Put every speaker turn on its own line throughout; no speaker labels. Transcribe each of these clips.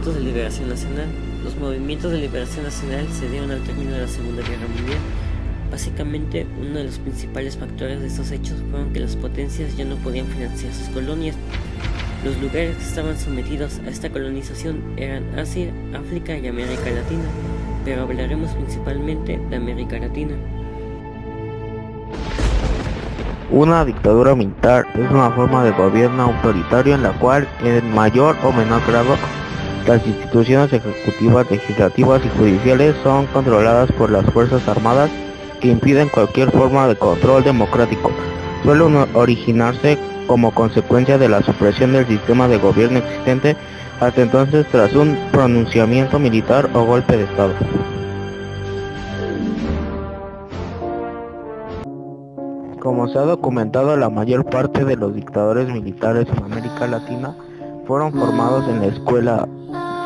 movimientos de liberación nacional. Los movimientos de liberación nacional se dieron al término de la Segunda Guerra Mundial. Básicamente, uno de los principales factores de estos hechos fueron que las potencias ya no podían financiar sus colonias. Los lugares que estaban sometidos a esta colonización eran Asia, África y América Latina, pero hablaremos principalmente de América Latina.
Una dictadura militar es una forma de gobierno autoritario en la cual, en mayor o menor grado, las instituciones ejecutivas, legislativas y judiciales son controladas por las fuerzas armadas que impiden cualquier forma de control democrático. Suele originarse como consecuencia de la supresión del sistema de gobierno existente hasta entonces tras un pronunciamiento militar o golpe de Estado. Como se ha documentado, la mayor parte de los dictadores militares en América Latina fueron formados en la Escuela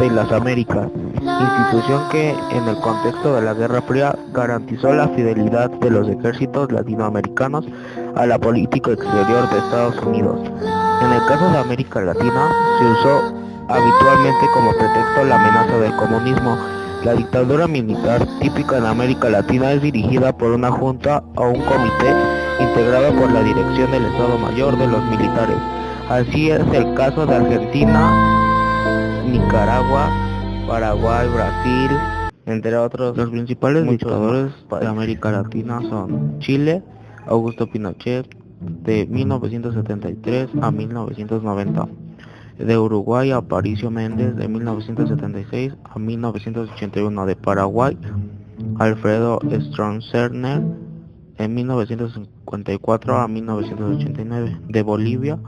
de las Américas, institución que, en el contexto de la Guerra Fría, garantizó la fidelidad de los ejércitos latinoamericanos a la política exterior de Estados Unidos. En el caso de América Latina, se usó habitualmente como pretexto la amenaza del comunismo. La dictadura militar típica en América Latina es dirigida por una junta o un comité integrado por la dirección del Estado Mayor de los militares. Así es el caso de Argentina, Nicaragua, Paraguay, Brasil, entre otros. Los principales dictadores de América Latina son Chile, Augusto Pinochet, de 1973 a 1990. De Uruguay, Aparicio Méndez, de 1976 a 1981. De Paraguay, Alfredo Stroessner, en 1954 a 1989. De Bolivia,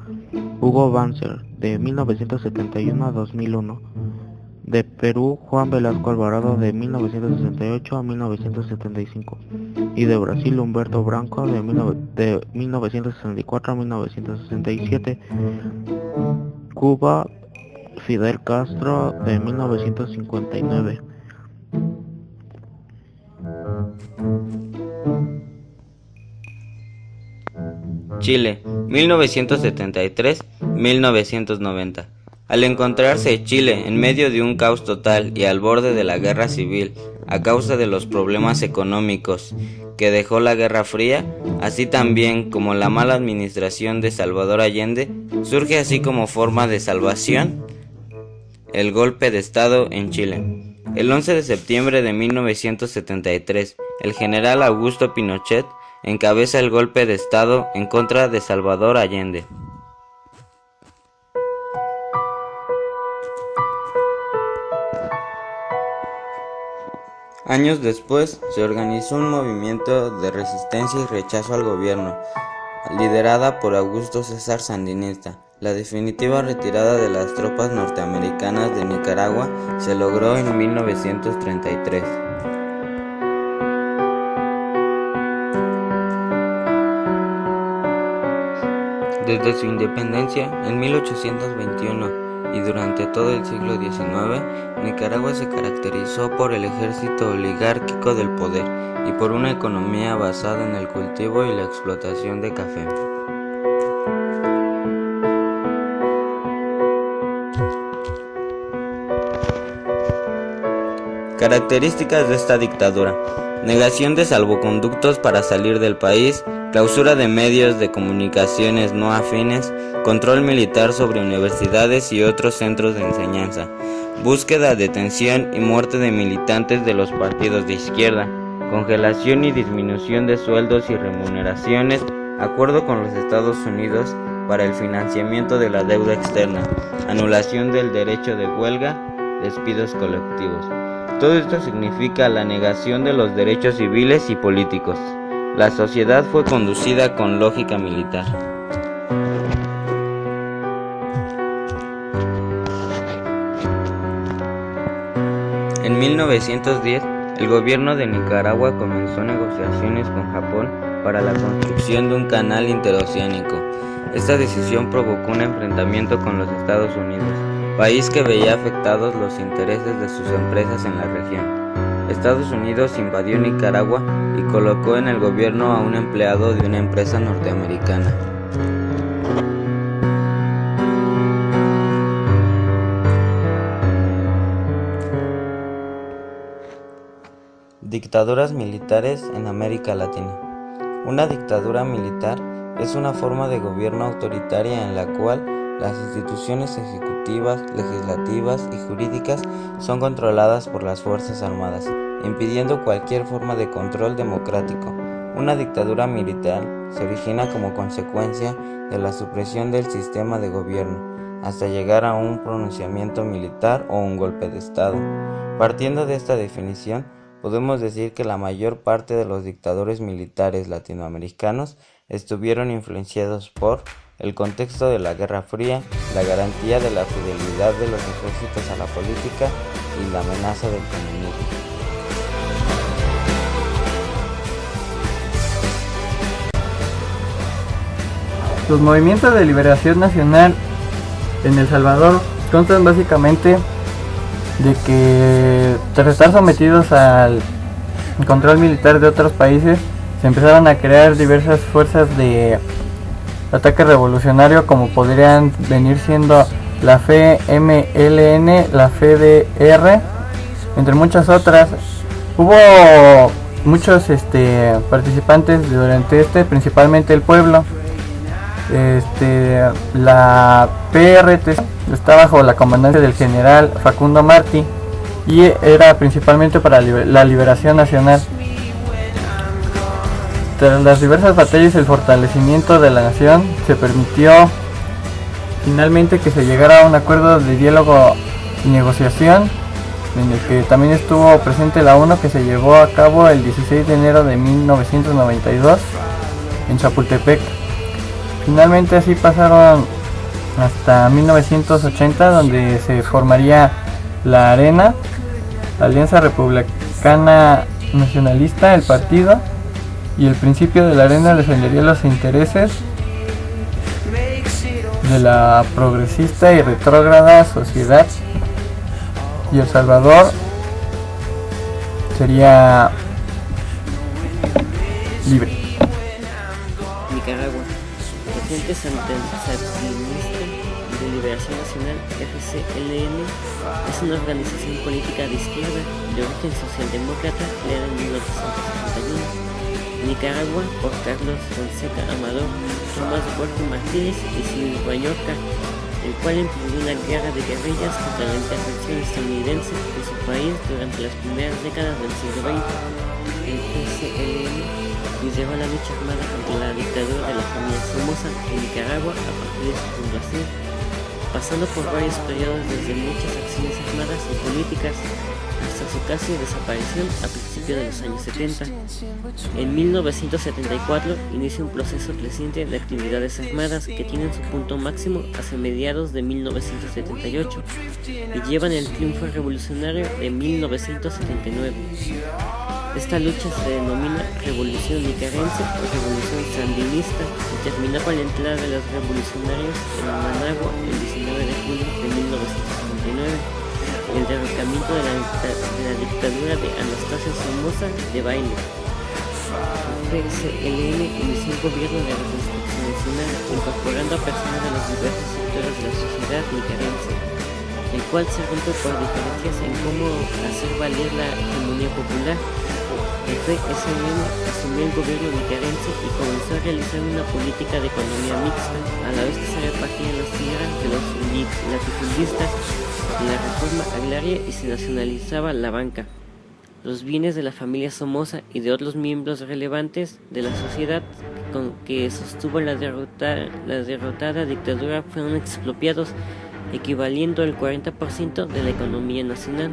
Hugo Banzer, de 1971 a 2001. De Perú, Juan Velasco Alvarado, de 1968 a 1975. Y de Brasil, Humberto Branco, de 1964 a 1967. Cuba, Fidel Castro, de 1959.
Chile, 1973-1990. Al encontrarse Chile en medio de un caos total y al borde de la guerra civil a causa de los problemas económicos que dejó la Guerra Fría, así también como la mala administración de Salvador Allende, surge así como forma de salvación el golpe de Estado en Chile. El 11 de septiembre de 1973, el general Augusto Pinochet encabeza el golpe de Estado en contra de Salvador Allende. Años después, se organizó un movimiento de resistencia y rechazo al gobierno, liderada por Augusto César Sandinista. La definitiva retirada de las tropas norteamericanas de Nicaragua se logró en 1933. Desde su independencia, en 1821, y durante todo el siglo XIX, Nicaragua se caracterizó por el ejército oligárquico del poder y por una economía basada en el cultivo y la explotación de café. Características de esta dictadura: negación de salvoconductos para salir del país, clausura de medios de comunicaciones no afines, control militar sobre universidades y otros centros de enseñanza, búsqueda, detención y muerte de militantes de los partidos de izquierda, congelación y disminución de sueldos y remuneraciones, acuerdo con los Estados Unidos para el financiamiento de la deuda externa, anulación del derecho de huelga, despidos colectivos. Todo esto significa la negación de los derechos civiles y políticos. La sociedad fue conducida con lógica militar. En 1910, el gobierno de Nicaragua comenzó negociaciones con Japón para la construcción de un canal interoceánico. Esta decisión provocó un enfrentamiento con los Estados Unidos, país que veía afectados los intereses de sus empresas en la región. Estados Unidos invadió Nicaragua y colocó en el gobierno a un empleado de una empresa norteamericana. Dictaduras militares en América Latina. Una dictadura militar es una forma de gobierno autoritaria en la cual las instituciones ejecutivas, legislativas y jurídicas son controladas por las Fuerzas Armadas, impidiendo cualquier forma de control democrático. Una dictadura militar se origina como consecuencia de la supresión del sistema de gobierno, hasta llegar a un pronunciamiento militar o un golpe de Estado. Partiendo de esta definición, podemos decir que la mayor parte de los dictadores militares latinoamericanos estuvieron influenciados por el contexto de la Guerra Fría, la garantía de la fidelidad de los ejércitos a la política y la amenaza del comunismo.
Los movimientos de liberación nacional en El Salvador constan básicamente de que tras estar sometidos al control militar de otros países, se empezaron a crear diversas fuerzas de ataque revolucionario, como podrían venir siendo la FMLN, la FDR, entre muchas otras. Hubo muchos participantes durante principalmente el pueblo. La PRT está bajo la comandancia del general Facundo Martí y era principalmente para la liberación nacional. Tras las diversas batallas y el fortalecimiento de la nación, se permitió finalmente que se llegara a un acuerdo de diálogo y negociación, en el que también estuvo presente la ONU, que se llevó a cabo el 16 de enero de 1992 en Chapultepec. Finalmente así pasaron hasta 1980, donde se formaría la ARENA, la Alianza Republicana Nacionalista, el partido, y el principio de la ARENA defendería los intereses de la progresista y retrógrada sociedad, y El Salvador sería libre.
Nicaragua. El Frente Sandinista de Liberación Nacional, FCLN, es una organización política de izquierda de origen socialdemócrata creada en 1971. Nicaragua por Carlos Fonseca Amador, Tomás Jorge Martínez y Silvio Bañorca, el cual emprendió una guerra de guerrillas contra la intervención estadounidense en su país durante las primeras décadas del siglo XX. El FCLN lideró la lucha armada contra la dictadura de la familia Somoza en Nicaragua a partir de su fundación, pasando por varios periodos desde muchas acciones armadas y políticas hasta su casi desaparición a principios de los años 70. En 1974 inicia un proceso creciente de actividades armadas que tienen su punto máximo hacia mediados de 1978 y llevan el triunfo revolucionario de 1979. Esta lucha se denomina Revolución Nicarense o Revolución Sandinista y terminó con la entrada de los revolucionarios en Managua el 19 de julio de 1979 y el derrocamiento de la dictadura de Anastasio Somoza de Baile. El FCLN inició un gobierno de reconstrucción nacional incorporando a personas de los diversos sectores de la sociedad nicarense, el cual se rompe por diferencias en cómo hacer valer la hegemonía popular. El FCLN asumió el gobierno nicarense y comenzó a realizar una política de economía mixta, a la vez que se repartían las tierras de los latifundistas en la reforma agraria y se nacionalizaba la banca. Los bienes de la familia Somoza y de otros miembros relevantes de la sociedad con que sostuvo la derrotada dictadura fueron expropiados, equivaliendo al 40% de la economía nacional.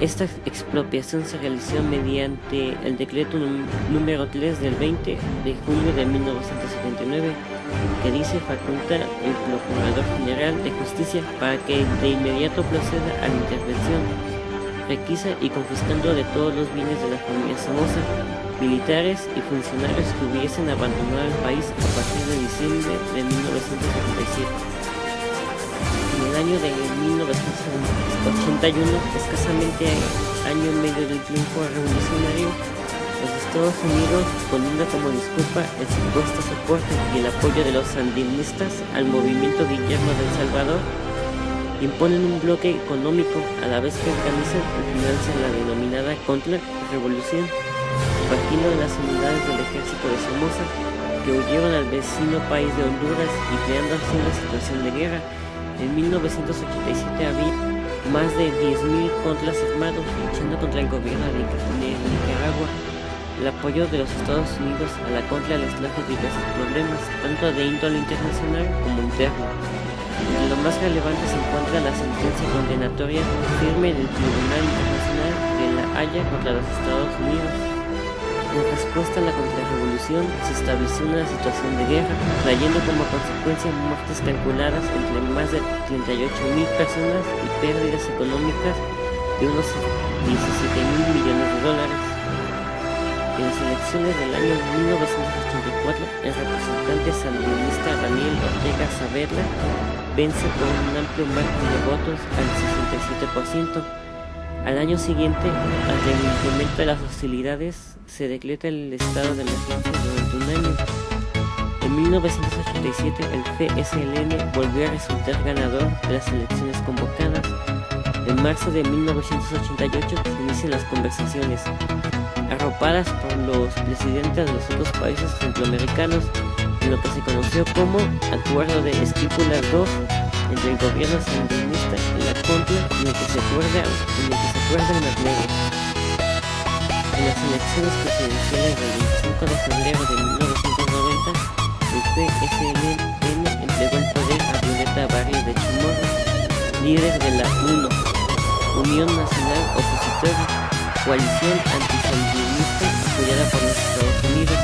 Esta expropiación se realizó mediante el decreto número 3 del 20 de julio de 1979, que dice faculta al Procurador General de Justicia para que de inmediato proceda a la intervención, requisa y confiscando de todos los bienes de la familia Somoza, militares y funcionarios que hubiesen abandonado el país a partir de diciembre de 1977. En el año de 1981, escasamente año y medio del triunfo revolucionario, los Estados Unidos, poniendo como disculpa el supuesto soporte y el apoyo de los sandinistas al movimiento Guillermo de El Salvador, imponen un bloque económico a la vez que organizan y financian la denominada Contrarrevolución, partiendo de las unidades del ejército de Somoza, que huyeron al vecino país de Honduras y creando así una situación de guerra. En 1987 había más de 10.000 contras armados luchando contra el gobierno de Nicaragua. El apoyo de los Estados Unidos a la contra les trajo diversos problemas, tanto de índole internacional como interno. Entre lo más relevante se encuentra la sentencia condenatoria firme del Tribunal Internacional de La Haya contra los Estados Unidos. En respuesta a la contrarrevolución, se estableció una situación de guerra, trayendo como consecuencia muertes calculadas entre más de 38.000 personas y pérdidas económicas de unos 17.000 millones de dólares. En las elecciones del año 1984, el representante sandinista Daniel Ortega Saavedra vence por un amplio margen de votos al 67%. Al año siguiente, ante el incremento de las hostilidades, se decreta el estado de emergencia durante un año. En 1987, el FSLN volvió a resultar ganador de las elecciones convocadas. En marzo de 1988 se inician las conversaciones, arropadas por los presidentes de los otros países centroamericanos, en lo que se conoció como Acuerdo de Esquipulas II entre el gobierno sandinista y la Contra, en el que se acuerdan las leyes. En las elecciones presidenciales del 25 de febrero de 1990, el FSLN entregó el poder a Violeta Barrios de Chamorro, líder de la UNO, Unión Nacional Opositora, coalición antisandinista apoyada por los Estados Unidos.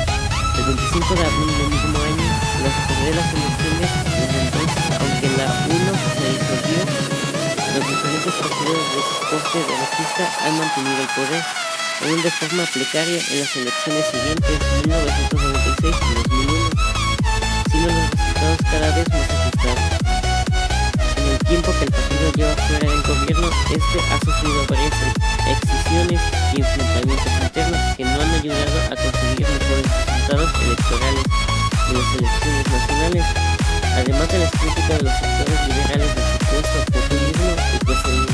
El 25 de abril del mismo año, las las elecciones, desde entonces, aunque la UNO se disolvió, los diferentes partidos de corte derechista han mantenido el poder, aún de forma precaria en las elecciones siguientes, 1996 y 2001, siendo los resultados cada vez más ajustados. En el tiempo que el partido lleva fuera del gobierno, este ha sufrido varias excisiones y enfrentamientos internos que no han ayudado a conseguir mejores resultados electorales en las elecciones nacionales, además de las críticas de los sectores liberales del supuesto populismo y pues el